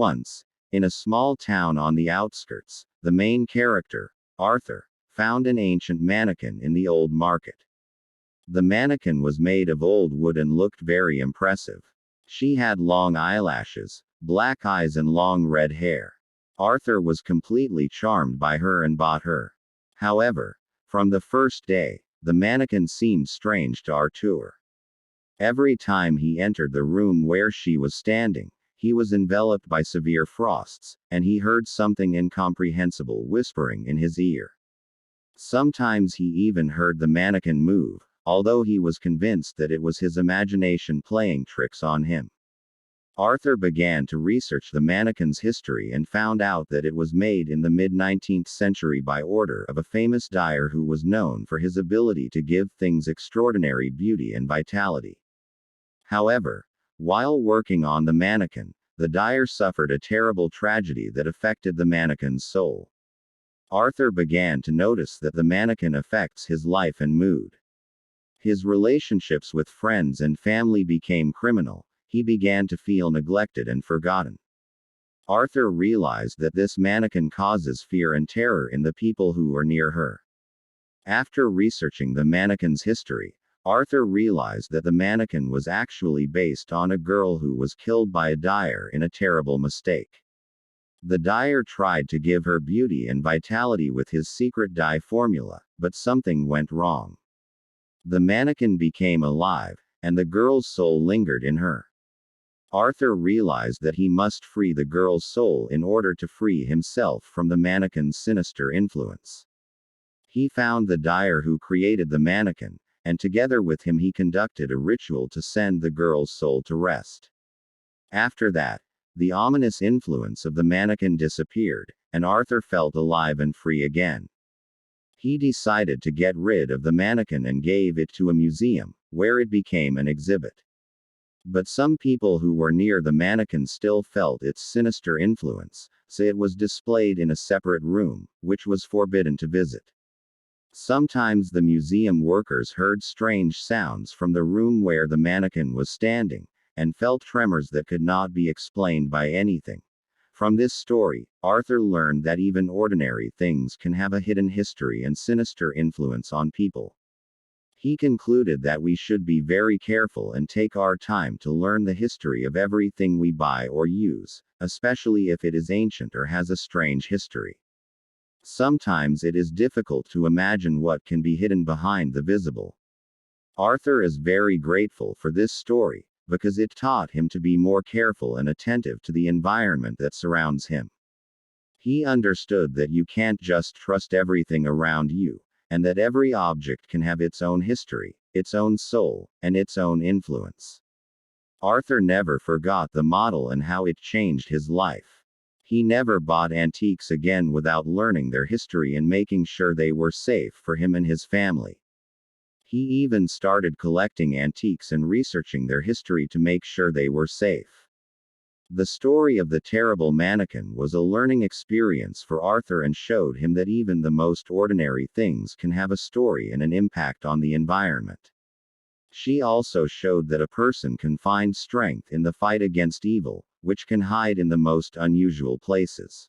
Once, in a small town on the outskirts, the main character, Arthur, found an ancient mannequin in the old market. The mannequin was made of old wood and looked very impressive. She had long eyelashes, black eyes and long red hair. Arthur was completely charmed by her and bought her. However, from the first day, the mannequin seemed strange to Arthur. Every time he entered the room where she was standing, he was enveloped by severe frosts, and he heard something incomprehensible whispering in his ear. Sometimes he even heard the mannequin move, although he was convinced that it was his imagination playing tricks on him. Arthur began to research the mannequin's history and found out that it was made in the mid-19th century by order of a famous dyer who was known for his ability to give things extraordinary beauty and vitality. However, while working on the mannequin, the dyer suffered a terrible tragedy that affected the mannequin's soul. Arthur began to notice that the mannequin affects his life and mood. His relationships with friends and family became criminal. He began to feel neglected and forgotten. Arthur realized that this mannequin causes fear and terror in the people who are near her. After researching the mannequin's history, Arthur realized that the mannequin was actually based on a girl who was killed by a dyer in a terrible mistake. The dyer tried to give her beauty and vitality with his secret dye formula, but something went wrong. The mannequin became alive, and the girl's soul lingered in her. Arthur realized that he must free the girl's soul in order to free himself from the mannequin's sinister influence. He found the dyer who created the mannequin, and together with him he conducted a ritual to send the girl's soul to rest. After that, the ominous influence of the mannequin disappeared, and Arthur felt alive and free again. He decided to get rid of the mannequin and gave it to a museum, where it became an exhibit. But some people who were near the mannequin still felt its sinister influence, so it was displayed in a separate room, which was forbidden to visit. Sometimes the museum workers heard strange sounds from the room where the mannequin was standing, and felt tremors that could not be explained by anything. From this story, Arthur learned that even ordinary things can have a hidden history and sinister influence on people. He concluded that we should be very careful and take our time to learn the history of everything we buy or use, especially if it is ancient or has a strange history. Sometimes it is difficult to imagine what can be hidden behind the visible. Arthur is very grateful for this story, because it taught him to be more careful and attentive to the environment that surrounds him. He understood that you can't just trust everything around you, and that every object can have its own history, its own soul, and its own influence. Arthur never forgot the model and how it changed his life. He never bought antiques again without learning their history and making sure they were safe for him and his family. He even started collecting antiques and researching their history to make sure they were safe. The story of the terrible mannequin was a learning experience for Arthur and showed him that even the most ordinary things can have a story and an impact on the environment. She also showed that a person can find strength in the fight against evil, which can hide in the most unusual places.